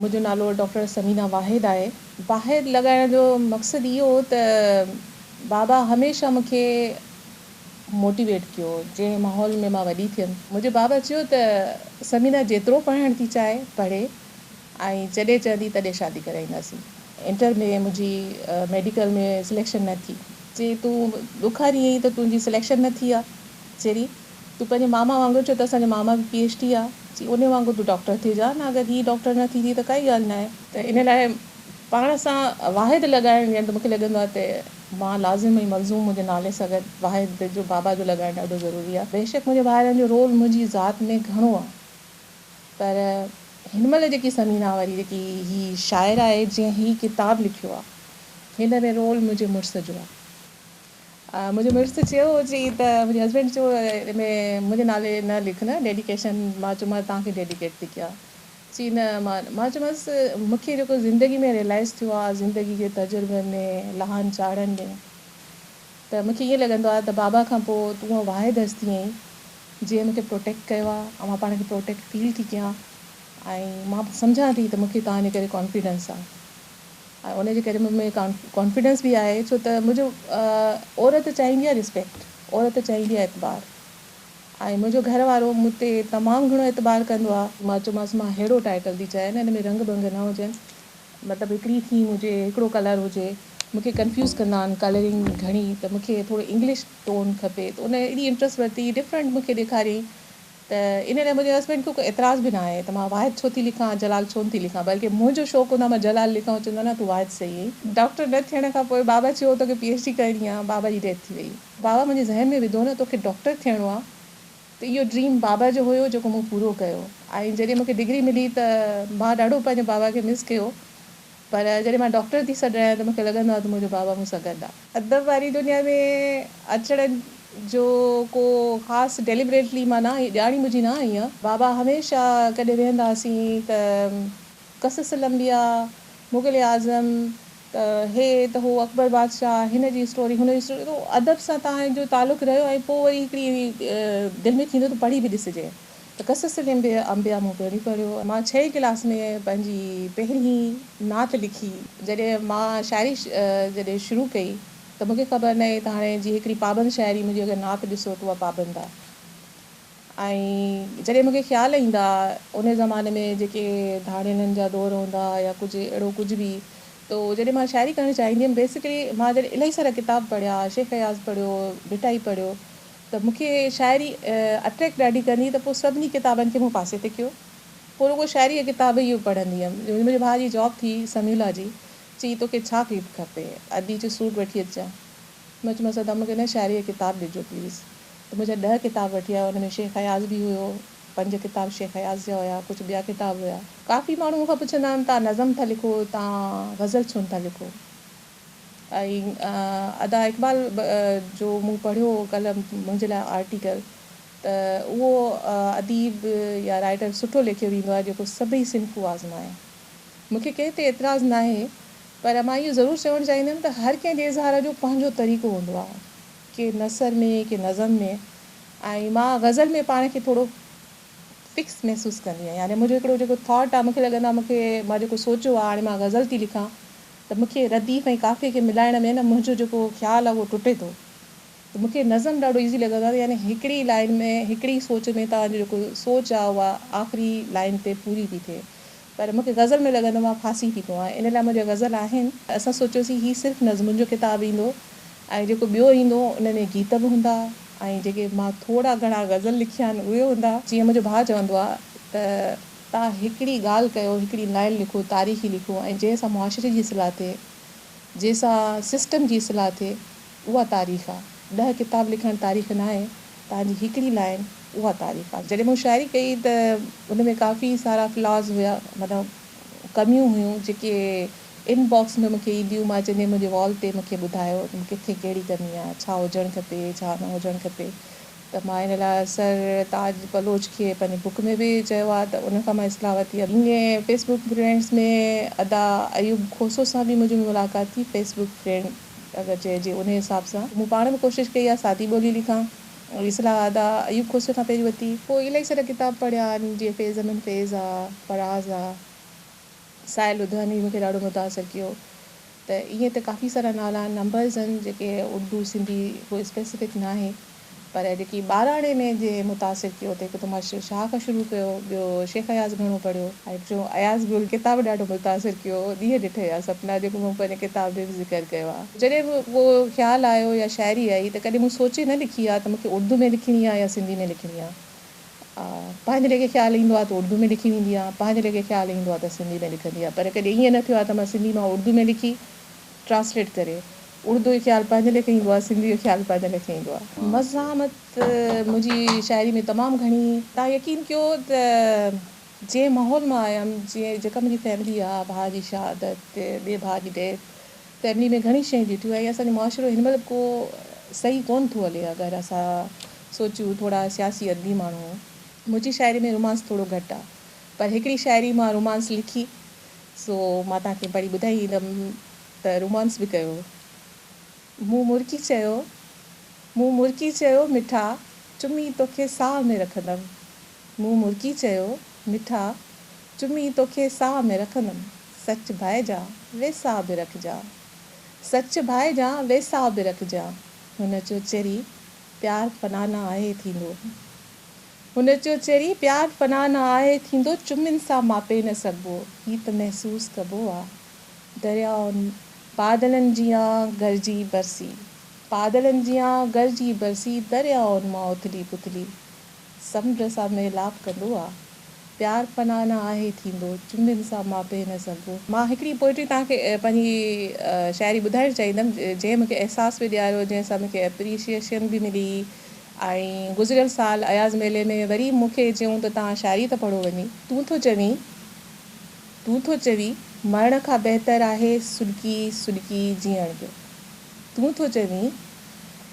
मुझो नालो डॉक्टर समीना वाहिद आहे। वाहिद लगाइण जो मक़सदु इहो त बाबा हमेशह मूंखे मोटिवेट कयो जंहिं माहौल में मां वॾी थियमि। मुंहिंजे बाबा चयो त समीना जेतिरो पढ़णु थी चाहे पढ़े ऐं जॾहिं चवंदी तॾहिं शादी कराईंदासीं। इंटर में मुंहिंजी मेडिकल में सिलेक्शन न थी। जे तूं ॾुखारी आहीं त तुंहिंजी सिलेक्शन न थी आहे। चरी तूं पंहिंजे मामा वांगुरु छो त असांजे मामा बि PhD आहे। जी उन वांगुरु तूं डॉक्टर थी जा न, अगरि हीअ डॉक्टर न थींदी त काई ॻाल्हि न आहे। त इन लाइ पाण सां वाहिद लॻाइणु ॾियणु त मूंखे लॻंदो आहे त मां लाज़िम ऐं मलज़ूम मुंहिंजे नाले सां गॾु वाहिद जो बाबा जो लॻाइणु ॾाढो ज़रूरी आहे। बेशक मुंहिंजे भाउरनि जो रोल मुंहिंजी ज़ात में घणो आहे, पर हिन महिल जेकी समीना वारी जेकी हीअ शाइर आहे जंहिं हीअ किताबु लिखियो आहे, हिन में रोल मुंहिंजे मुड़ुस जो आहे। मुंहिंजे मुड़ुस चयो चई त मुंहिंजे हस्बैंड चयो हिन में मुंहिंजे नाले न लिख न डेडिकेशन। मां चयोमांसि तव्हांखे डेडिकेट थी कयां। चई न मां चयोमांसि मूंखे जेको ज़िंदगी में रियलाइज़ थियो आहे, ज़िंदगी जे तजुर्बे में लहनि चाढ़नि में, त मूंखे ईअं लॻंदो आहे त बाबा खां पोइ तूं वाहिद हस्ती आहीं जीअं मूंखे प्रोटेक्ट कयो आहे ऐं मां पाण खे प्रोटेक्ट फील थी कयां ऐं मां सम्झां थी त मूंखे तव्हांजे करे कॉन्फिडेंस आहे ऐं उनजे करे मूंमें कॉन्फिडेंस बि आहे। छो त मुंहिंजो औरत चाहींदी आहे रिस्पेक्ट, औरत चाहींदी आहे एतबार, ऐं मुंहिंजो घर वारो मूं ते तमामु घणो एतबार कंदो आहे। मां चयोमांसि मां अहिड़ो टाइटल थी चाहियां न हिन में रंग भंग न हुजनि, मतिलबु हिकिड़ी थीम हुजे, हिकिड़ो कलर हुजे। मूंखे कंफ्यूज़ कंदा आहिनि कलरिंग घणी, त मूंखे थोरो इंग्लिश टोन खपे, त उन एॾी इंट्रस्ट वरिती, डिफरेंट मूंखे ॾेखारियईं। त इन लाइ मुंहिंजे हस्बैंड खे कोई एतिराज़ बि न आहे त मां वाहिद छो थी लिखां, जलाल छो थी लिखां, बल्कि मुंहिंजो शौक़ु हूंदो आहे मां जलाल लिखां, चवंदो न तूं वाहिद सही आहीं। डॉक्टर न थियण खां पोइ बाबा चयो तोखे PhD करणी आहे, बाबा जी डेथ थी वई। बाबा मुंहिंजे ज़हन में विधो न तोखे डॉक्टर थियणो आहे, त इहो ड्रीम बाबा जो हुयो जेको मूं पूरो कयो। ऐं जॾहिं मूंखे डिग्री मिली त मां ॾाढो पंहिंजे बाबा खे मिस कयो, पर जॾहिं मां डॉक्टर थी सॾायां त मूंखे लॻंदो आहे त मुंहिंजो बाबा मूं सां गॾु आहे। अदब वारी दुनिया में अचण जो को ख़ासि डेलिबरेटली मां न ॼाणी मुंहिंजी न आई आहे। बाबा हमेशह कॾहिं वेहंदा हुआसीं त क़सस लंबिया, मुग़ल आज़म, त हे त हो अकबर बादशाह, हिन जी स्टोरी हुन जी स्टोरी, त अदब सां तव्हांजो तालुक़ु रहियो ऐं पोइ वरी हिकिड़ी दिलि में थींदो त पढ़ी बि ॾिसिजे। त क़सस अंबिया मूं पहिरीं पढ़ियो। मां 6हीं क्लास में पंहिंजी पहिरीं नात लिखी। जॾहिं मां शाइरी जॾहिं शुरू कई त मूंखे ख़बर न आहे त हाणे जी हिकिड़ी पाबंद शाइरी मुंहिंजी अगरि नात ॾिसो त उहा पाबंद आहे। ऐं जॾहिं मूंखे ख़्यालु ईंदा उन ज़माने में जेके धाड़ेलनि जा दौर हूंदा या कुझु अहिड़ो कुझु बि, त जॾहिं मां शाइरी करणु चाहींदी हुअमि, बेसिकली मां जॾहिं इलाही सारा किताब पढ़िया, शेख हयाज़ पढ़ियो, भिटाई पढ़ियो, त मूंखे शाइरी अट्रैक्ट ॾाढी कंदी, त पोइ सभिनी किताबनि खे मूं पासे ते कयो। पोइ रुगो शाइरीअ किताब इहो पढ़ंदी हुअमि। मुंहिंजे भाउ जी जॉब थी समीला जी, चई तोखे छा खपे, अदी जो सूट वठी अचां। मां चयोमांसि तव्हां मूंखे न शाइरीअ किताब ॾिजो प्लीज़। त मुंहिंजा 10 किताब वठी आया, हुन में शेख हयाज़ बि हुयो, 5 किताब शेख हयाज़ जा हुया, कुझु ॿिया किताब हुया। काफ़ी माण्हू मूंखां पुछंदा आहिनि तव्हां नज़म था लिखो, तव्हां गज़ल छो नथा लिखो। ऐं अदा इक़बाल जो मूं पढ़ियो कल्ह मुंहिंजे लाइ आर्टिकल, त उहो अदीब या राइटर सुठो लिखियो वेंदो आहे जेको सभई सिंफ़ूं आज़माए। मूंखे कंहिं ते एतिराज़ु न आहे, पर मां इहो ज़रूरु चवणु चाहींदमि त हर कंहिं इज़हार जो पंहिंजो तरीक़ो हूंदो आहे, के नसर में, के नज़म में। ऐं मां गज़ल में पाण खे थोरो फिक्स महसूसु कंदी आहियां। यानी मुंहिंजो हिकिड़ो जेको थॉट आहे, मूंखे लॻंदो आहे मूंखे मां जेको सोचियो आहे हाणे मां गज़ल थी लिखां, त मूंखे रदीफ़ ऐं काफ़िए खे मिलाइण में न मुंहिंजो जेको ख़्यालु आहे उहो टुटे थो। त मूंखे नज़म ॾाढो ईज़ी लॻंदो आहे, यानी हिकिड़ी लाइन में, हिकिड़ी सोच में तव्हांजो जेको सोच आहे उहा आख़िरी लाइन ते पूरी थी थिए। पर मूंखे गज़ल में लॻंदो मां फासी थी पवां, इन लाइ मुंहिंजा गज़ल आहिनि। असां सोचियोसीं हीअ सिर्फ़ु नज़मुनि जो किताबु ईंदो ऐं जेको ॿियो ईंदो उन में गीत बि हूंदा ऐं जेके मां थोरा घणा गज़ल लिखिया आहिनि उहे हूंदा। जीअं मुंहिंजो भाउ चवंदो आहे त तव्हां हिकिड़ी ॻाल्हि कयो, हिकिड़ी लाइन लिखो, तारीख़ी लिखो, ऐं जंहिंसां मुआशिरे जी इस्लाह थिए, जंहिंसां सिस्टम जी इस्लाह थिए, उहा तारीख़ आहे। 10 किताब लिखणु तारीख़ न आहे, तव्हांजी हिकिड़ी लाइन उहा तारीख़ आहे। जॾहिं मूं शाइरी कई त उन में काफ़ी सारा फ्लॉज़ हुया, मतिलबु कमियूं हुयूं जेके इनबॉक्स में मूंखे ईंदियूं। मां चवंदी मुंहिंजे वॉल ते मूंखे ॿुधायो त किथे कहिड़ी कमी आहे, छा हुजणु खपे, छा न हुजणु खपे। त मां इन लाइ सर ताज बलोच खे पंहिंजी बुक में बि चयो आहे, त उनखां मां इस्लाह वरिती आहे। ईअं फेसबुक फ्रेंड्स में अदा अयूब खोसो सां बि मुंहिंजी मुलाक़ात थी, फेसबुक फ्रेंड अगरि चइजे उन हिसाब सां। मूं पाण बि कोशिशि कई आहे सादी ॿोली लिखां, इस्लाह अदा अयूब खोसे खां पहिरीं वरिती। पोइ इलाही सारा किताब पढ़िया आहिनि, जीअं फ़ैज़ अमन फ़ैज़ आहे, फराज़ आहे, साहिल लुधियानी मूंखे ॾाढो मुतासिर कयो। त ईअं त काफ़ी सारा नाला नंबर्स आहिनि जेके उर्दू सिंधी कोई स्पेसिफिक न आहे, पर जेकी ॿाराणे में जे मुतासिर कयो त हिकु त मां शाह खां शुरू कयो, ॿियो शेख अयाज़ घणो पढ़ियो, ऐं टियों अयाज़ गुल किताबु ॾाढो मुतासिर कयो। ॾींहं ॾिठे या सपना जेको मूं पंहिंजे किताब में बि ज़िक्र कयो आहे। जॾहिं बि उहो ख़्यालु आयो या शाइरी आई त कॾहिं मूं सोचे न लिखी आहे त मूंखे उर्दू में लिखणी आहे या सिंधी में लिखणी आहे। पंहिंजे लेखे ख़्यालु ईंदो आहे त उर्दू में लिखी वेंदी आहे, पंहिंजे लेखे ख़्यालु ईंदो आहे त सिंधी में लिखंदी आहे। पर कॾहिं ईअं न थियो आहे त मां सिंधी मां उर्दू में लिखी ट्रांसलेट करे उर्दू जो ख़्यालु पंहिंजे लेखे ईंदो आहे, सिंधी जो ख़्यालु पंहिंजे लेखे ईंदो आहे। मज़ामत मुंहिंजी शाइरी में तमामु घणी, तव्हां यकीन कयो त जंहिं माहौल मां आयमि, जेका मुंहिंजी फैमिली आहे, भाउ जी शहादत, ॿिए भाउ जी डेथ, फैमिली में घणी शयूं ॾिठियूं ऐं असांजो मुआशिरो हिन महिल को सही कोन थो हले। अगरि असां सोचूं थोरा सियासी अदबी माण्हू, मुंहिंजी शाइरी में रोमांस थोरो घटि आहे, पर हिकिड़ी शाइरी मां रोमांस लिखी सो मां तव्हांखे पढ़ी ॿुधाईंदमि त रोमांस बि कयो। मूं मुर्की चयो मिठा चुमी तोखे साह में रखंदमि। मूं मुर्की चयो मिठा चुमी तोखे साह में रखंदमि। सच भाइजा वेसा बि रखजा, सच भाइजा वेसा बि रखजा। हुन चयो चरी प्यार फना न आहे थींदो, हुन चयो चरी प्यार फना न आहे थींदो, चुमिन सां मापे न सघिबो, ही त महसूसु कबो आहे। दरियाउनि बादलनि जियां गरजी बरसी, बादलनि जियां गरजी बरसी, दरियाउनि मां उथली पुथली समुंड सां मेलाप कंदो आहे। प्यार फना न आहे थींदो, चुमिन सां मापे न सघिबो। मां हिकिड़ी पोइट्री तव्हांखे पंहिंजी शाइरी ॿुधाइणु चाहींदमि जंहिं मूंखे अहसास बि ॾियारियो, जंहिंसां मूंखे एप्रीशिएशन बि मिली। ऐं गुज़िरियल साल अयाज़ मेले में वरी मूंखे चयूं त तव्हां शाइरी त पढ़ो वञी। तूं थो चवीं मरण खां बहितर आहे सुॾकी सुॾकी जीअण जो। तूं थो चवीं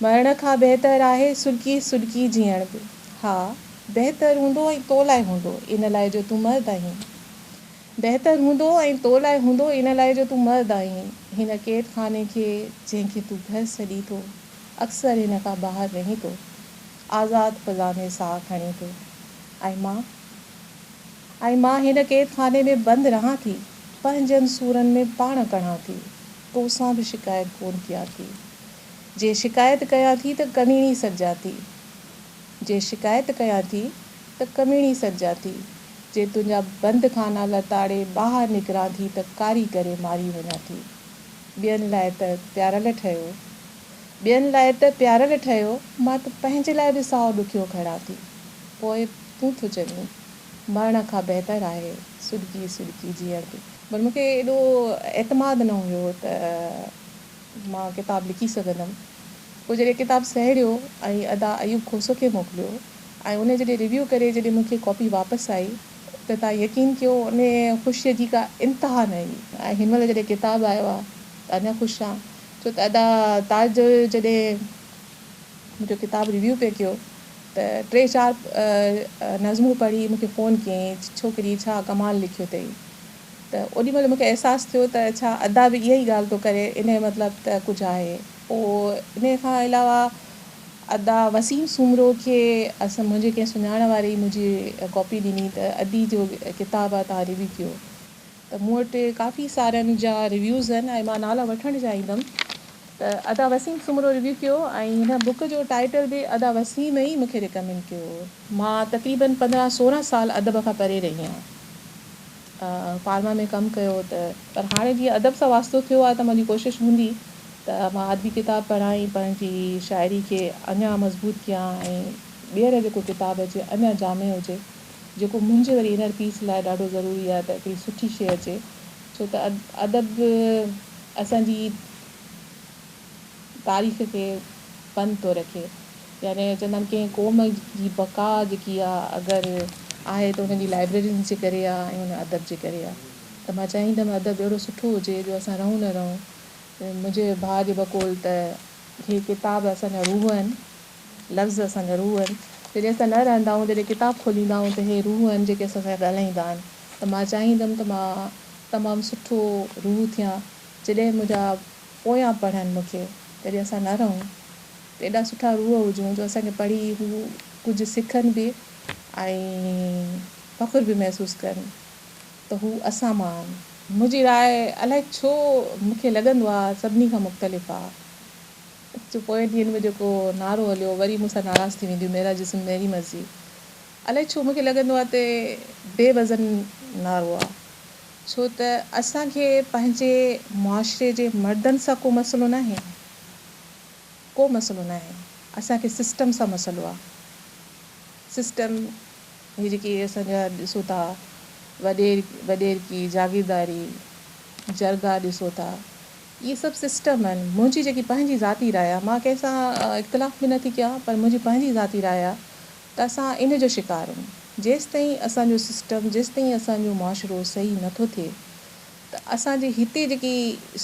मरण खां बहितर आहे सुॾकी सुॾकी जीअण जो। हा बहितर हूंदो ऐं तो लाइ हूंदो, इन लाइ जो तूं मर्द आहीं। बहितर हूंदो ऐं तो लाइ हूंदो, इन लाइ जो तूं मर्द आहीं। हिन कैद खाने खे जंहिंखे तूं घर सॾी थो, अक्सर हिन खां ॿाहिरि रही थो, आज़ादु फ़ज़ा में साह खणी थो। ऐं मां हिन कैद खाने में बंदि रहां थी, पंहिंजनि सूरनि में पाण कढ़ां थी, तोसां बि शिकायत कोन कयां थी। जे शिकायत कयां थी त कमीणी सॾिजां थी, जे शिकायत कयां थी त कमीणी सॾिजां थी। जे तुंहिंजा बंदि खाना लताड़े ॿाहिरि निकिरां थी त कारी करे मारी वञां थी। ॿियनि लाइ त प्यारल ठहियो, मां त पंहिंजे लाइ बि साओ ॾुखियो खणां थी। पोइ तूं थो चवीं मरण खां बहितर आहे सुॾकी सुॾकी जीअण जो। पर मूंखे एॾो एतमाद न हुयो त मां किताबु लिखी सघंदमि। पोइ जॾहिं किताबु सहेड़ियो ऐं अदा अयूब खोसो खे मोकिलियो ऐं उन जॾहिं रिव्यू करे जॾहिं मूंखे कॉपी वापसि आई त तव्हां यकीन कयो उन ख़ुशीअ जी का इंतिहा न हुई। ऐं हिन महिल जॾहिं किताबु आयो आहे त अञा ख़ुशि आहियां, छो त अदा ताज जॾहिं मुंहिंजो किताबु रिव्यू पियो कयो त 3-4 नज़मूं पढ़ी मूंखे फ़ोन कयईं, छोकिरी छा कमाल लिखियो अथई। त ओॾी महिल मूंखे अहसासु थियो त छा अदा बि इहा ई ॻाल्हि थो करे, इन जो मतिलबु त कुझु आहे। पोइ इन खां अलावा अदा वसीम सूमरो खे मुंहिंजे कंहिं सुञाण वारे मुंहिंजी कॉपी ॾिनी त अदी जो किताबु आहे तव्हां रिव्यू कयो। त मूं वटि काफ़ी सारनि जा रिव्यूज़ आहिनि ऐं मां नाला वठणु चाहींदमि। त अदा वसीम सूमरो रिव्यू कयो ऐं हिन बुक जो टाइटल बि अदा वसीम ई मूंखे रिकमेंड कयो। मां तक़रीबन 15-16 साल अदब खां परे रही आहियां, फार्मा में कमु कयो त, पर हाणे जीअं अदब सां वास्तो थियो आहे त मुंहिंजी कोशिशि हूंदी त मां अदबी किताब पढ़ां, पंहिंजी शाइरी खे अञा मज़बूत कयां ऐं ॿीहर जेको किताबु अचे अञा जामे हुजे, जेको मुंहिंजे वरी इनर पीस लाइ ॾाढो ज़रूरी आहे त हिकिड़ी सुठी शइ अचे। छो त अदब असांजी तारीख़ खे बंदि थो रखे, यानी चवंदा आहिनि कंहिं क़ौम जी बका जेकी आहे अगरि आहे त हुनजी लाइब्रेरियुनि जे करे आहे ऐं हुन अदब जे करे आहे। त मां चाहींदमि अदब अहिड़ो सुठो हुजे जो असां रहूं न रहूं। मुंहिंजे भाउ जे बक़ौल त इहे किताब असांजा रूह आहिनि, लफ़्ज़ असांजा रूह आहिनि। जॾहिं असां न रहंदा आहियूं, जॾहिं किताबु खोलींदा आहियूं त इहे रूह आहिनि जेके असां सां ॻाल्हाईंदा आहिनि। त मां चाहींदमि त मां तमामु सुठो रूह थियां, जॾहिं मुंहिंजा पोयां पढ़नि मूंखे, जॾहिं असां न रहूं त एॾा सुठा रूह हुजूं जो असांखे पढ़ी हू कुझु सिखनि बि ऐं फ़ख़ुरु बि महसूसु कनि त हू असां मां आहिनि। मुंहिंजी राय अलाए छो मूंखे लॻंदो आहे सभिनी खां मुख़्तलिफ़ आहे। जो पोइ ॾींहंनि में जेको नारो हलियो वरी मूंसां नाराज़ थी वेंदियूं, मेरा जिस्म मेरी मर्ज़ी। अलाए छो मूंखे लॻंदो आहे त बेवज़न नारो आहे। छो त असांखे पंहिंजे मुआशिरे जे मर्दनि सां को मसइलो न आहे, को मसइलो न आहे। असांखे सिस्टम सां मसइलो आहे। सिस्टम हीअ जेकी असांजा ॾिसो था वॾेर की जागीरदारी, जरगा ॾिसो था, इहे सभु सिस्टम आहिनि। मुंहिंजी जेकी पंहिंजी ज़ाती राय आहे, मां कंहिंसां इख़्तिलाफ़ बि नथी कयां, पर मुंहिंजी पंहिंजी ज़ाती राय आहे त असां इन जो शिकार आहियूं। जेसि ताईं असांजो सिस्टम, जेसि ताईं असांजो मुआशिरो सही नथो थिए, त असांजी हिते जेकी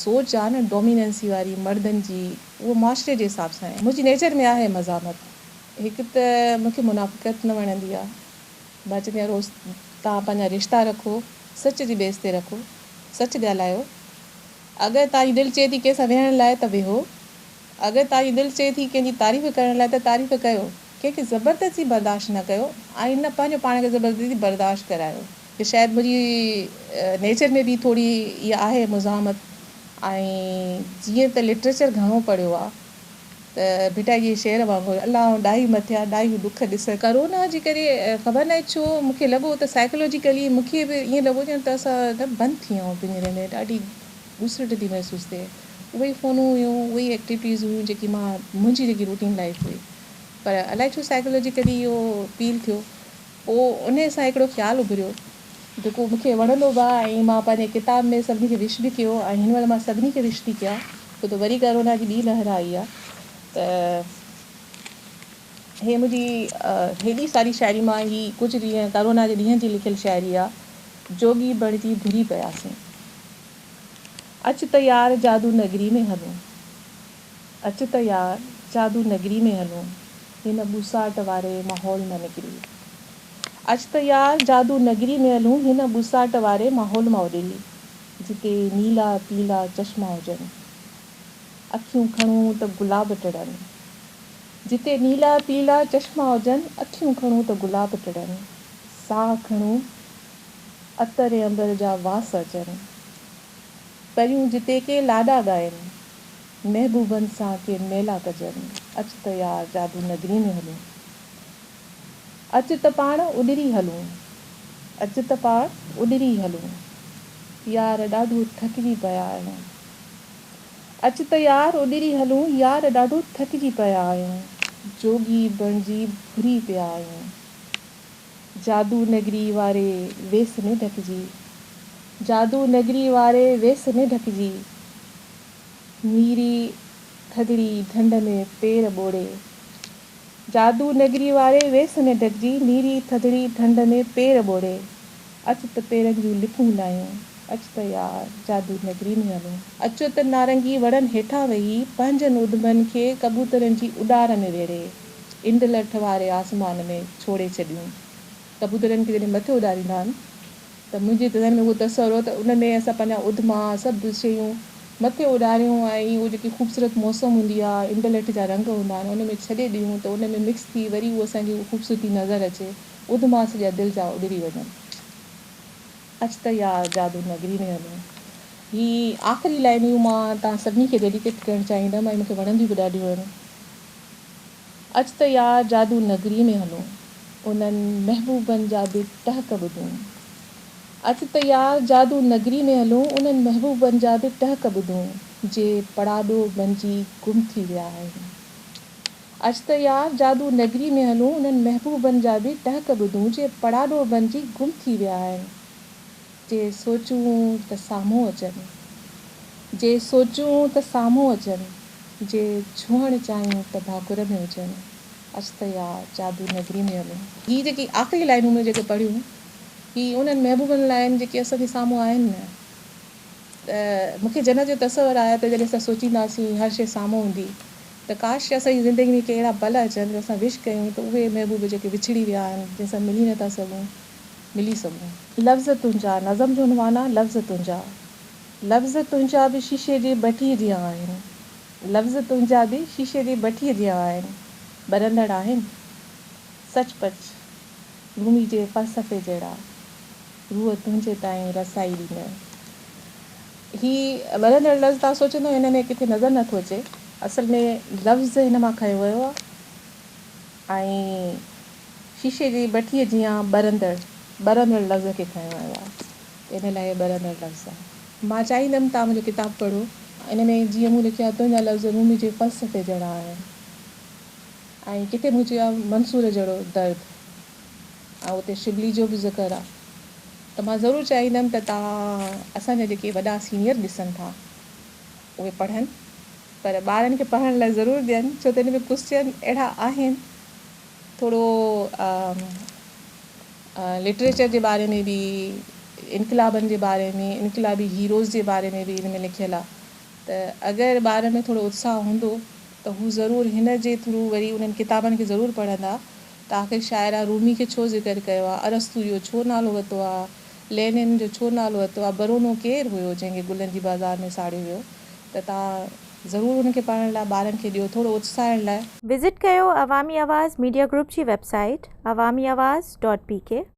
सोच आहे न डोमिनेंसी वारी मर्दनि जी, उहो मुआशिरे जे हिसाब सां आहे। मुंहिंजी नेचर में आहे मज़ामत। हिकु त मूंखे मुनाफ़िक़त न वणंदी आहे। मां चवंदी आहियां रोज़ तव्हां पंहिंजा रिश्ता रखो, सच जी बेस ते रखो, सच ॻाल्हायो। अगरि तव्हांजी दिलि चए थी कंहिंसां वेहण लाइ त वेहो, अगरि तव्हांजी दिलि चए थी कंहिंजी तारीफ़ करण लाइ त तारीफ़ कयो। कंहिंखे ज़बरदस्ती बर्दाश्त न कयो ऐं न पंहिंजो पाण खे ज़बरदस्ती बर्दाश्त करायो। की शायदि मुंहिंजी नेचर में बि थोरी इहा आहे मुज़ाहमत। ऐं जीअं त लिटरेचर घणो पढ़ियो आहे त बेटा इहे शेर वांगुरु अलाह ॾाही मथिया ॾाही ॾुख ॾिस। करोना जे करे ख़बर न आहे छो मूंखे लॻो त साइकोलॉजिकली मूंखे बि ईअं लॻो ॼण त असां त बंदि थी विया आहियूं पिंजरे में, ॾाढी ॿुसरट थी महसूसु थिए। उहे ई फ़ोनूं हुयूं, उहे ई एक्टिविटीज़ हुयूं जेकी मुंहिंजी जेकी रूटीन लाइफ हुई। पर अलाए छो साइकोलॉजिकली इहो फील थियो। पोइ उन सां हिकिड़ो ख़्यालु उभरियो जेको मूंखे वणंदो बि आहे ऐं मां पंहिंजे किताब में सभिनी खे विश बि कयो ऐं हिन महिल मां सभिनी खे विश थी कयां। छो त वरी करोना जी ॿी लहर आई आहे त हे मुंहिंजी हेॾी सारी शाइरी मां ही कुझु ॾींहं करोना जे ॾींहं जी लिखियलु शाइरी आहे। जोगी बणिजी घुरी पियासीं, अच त यार जादू नगरी में हलूं, अच त यार जादू नगरी में हलूं, हिन ॿुसाट वारे माहौल मां निकिरी। अच त यार जादू नगरी में हलूं, हिन ॿुसाट वारे माहौल मां उॾरी। जिते नीला पीला चश्मा हुजनि, अखियूं खणूं त गुलाब टिड़नि। जिते नीला पीला चश्मा हुजनि, अखियूं खणूं त गुलाब टिड़नि। साह खणूं अतर अंबर जा वास अचनि। परियूं जिते के लाॾा ॻाइनि, महबूबनि सां के मेला कजनि। अच त यार जादू नगरी में हलूं, अच त पाण उॾरी हलूं, अच त पाण उॾरी हलूं। यार ॾाढो थकिजी पिया आहियूं, अच त यार उॾरी हलूं, यार ॾाढो थकिजी पिया आहियूं। जोगी बणिजी घुरी पिया आहियूं, जादू नगरी वारे वेस में ढकिजी, जादू नगरी वारे वेस में ढकिजी। नीरी थधिड़ी ढंढ में पेर ॿोड़े, जादू नगरी वारे वेस में ढकिजी, नीरी थधिड़ी ढंढ में पेर ॿोड़े। अच त पेरनि जूं लिपूं लायूं, अच त यार जादू नगरी में हलूं। अचो त नारंगी वणनि हेठां वेही, पंहिंजनि उधमनि खे कबूतरनि जी उॾार में वेड़े। इंड लठ वारे आसमान में छोड़े छॾियूं। कबूतरनि खे जॾहिं मथे उॾारींदा आहिनि त मुंहिंजे ज़हन में उहो तसवुरु हो त उन में असां पंहिंजा उधमा सभु शयूं मथे उॾारियूं ऐं उहो जेकी ख़ूबसूरत मौसम हूंदी आहे, इंड लठ जा रंग हूंदा आहिनि, उन में छॾे ॾियूं त उन में मिक्स थी वरी उहो असांजी ख़ूबसूरती नज़र अचे, उधमा सॼा दिलि जा उॾरी वञनि। अच त यार जादू नगरी में हलूं। ही आख़िरी लाइनियूं मां तव्हां सभिनी खे डेडिकेट करणु चाहींदमि ऐं मूंखे वणंदियूं बि ॾाढियूं आहिनि। अच त यार जादू नगरी में हलूं, उन्हनि महबूबनि जा बि टहक ॿुधूं। अच त यार जादू नगरी में हलूं, उन्हनि महबूबनि जा बि टहक ॿुधूं, जे पड़ाॾो बणिजी गुम थी विया आहिनि। अच त यार जादू नगरी में हलूं, उन्हनि महबूबनि जा बि टहक ॿुधूं, जे पड़ाॾो बणिजी गुम थी विया आहिनि। जे सोचूं त साम्हूं अचनि, जे सोचूं त साम्हूं अचनि, जे छुहणु चाहियूं त भाकुर में हुजनि। अच त यार जादू नगरी में हलूं। हीअ जेकी आख़िरी लाइनूं में जेके पढ़ियूं, ही उन्हनि महबूबनि लाइ आहिनि जेके असांजे साम्हूं आहिनि न। त मूंखे जन जो तसवुरु आहे त जॾहिं असां सोचींदासीं हर शइ साम्हूं हूंदी, त काश असांजी ज़िंदगी में के अहिड़ा पल अचनि जो असां विश कयूं त उहे महबूब जेके विछड़ी विया आहिनि, जंहिंसां मिली नथा सघूं, मिली सघूं। लफ़्ज़ तुंहिंजा नज़म जो उनवान आहे, लफ़्ज़ तुंहिंजा। लफ़्ज़ तुंहिंजा बि शीशे जी भठीअ जीअं आहिनि, लफ़्ज़ तुंहिंजा बि शीशे जी भठीअ जीअं आहिनि, ॿरंदड़ आहिनि सचपच भूमि जे फ़लसफ़े जहिड़ा, रूह तुंहिंजे ताईं रसाई ॾींदड़। ही ॿरंदड़ लफ़्ज़ तव्हां सोचंदो हिन में किथे नज़र नथो अचे, असल में लफ़्ज़ हिन मां खयो वियो आहे ऐं शीशे जी भठीअ जीअं ॿरंदड़ लफ़्ज़ खे खयो वियो आहे, इन लाइ ॿरंदड़ लफ़्ज़ आहे। मां चाहींदमि तव्हां मुंहिंजो किताबु पढ़ो। इन में जीअं मूं लिखियो आहे, तुंहिंजा लफ़्ज़ रूह मुंहिंजे फ़लसफ़े जहिड़ा आहिनि, ऐं किथे मूं चयो आहे मंसूर जहिड़ो दर्द, ऐं उते शिबली जो बि ज़िक्र आहे। त मां ज़रूरु चाहींदमि त तव्हां असांजा जेके वॾा सीनियर ॾिसनि था उहे पढ़नि, पर ॿारनि खे पढ़ण लाइ ज़रूरु ॾियनि, छो त हिन में क्वेश्चन अहिड़ा आहिनि, थोरो लिटरेचर जे बारे में बि, इनकलाबनि जे बारे में, इनकलाबी हीरोज़ जे बारे में बि हिन में लिखियलु आहे। त अगरि ॿार में थोरो उत्साह हूंदो त हू ज़रूरु हिन जे थ्रू वरी उन्हनि किताबनि खे ज़रूरु पढ़ंदा। त आख़िर शाइरा रूमी खे छो ज़िक्र कयो आहे, अरस्तू जो छो नालो वरितो आहे, लेनिन जो छो नालो वरितो आहे, बरोनो केरु हुयो जंहिंखे गुलनि जी बाज़ारि में साड़ियो वियो। त तव्हां ज़रूरु उनखे पढ़ण लाइ ॿारनि खे ॾियो, थोरो उत्साहन लाइ। विज़िट कयो अवामी आवाज़ मीडिया ग्रुप जी वेबसाइट awamiawaz.pk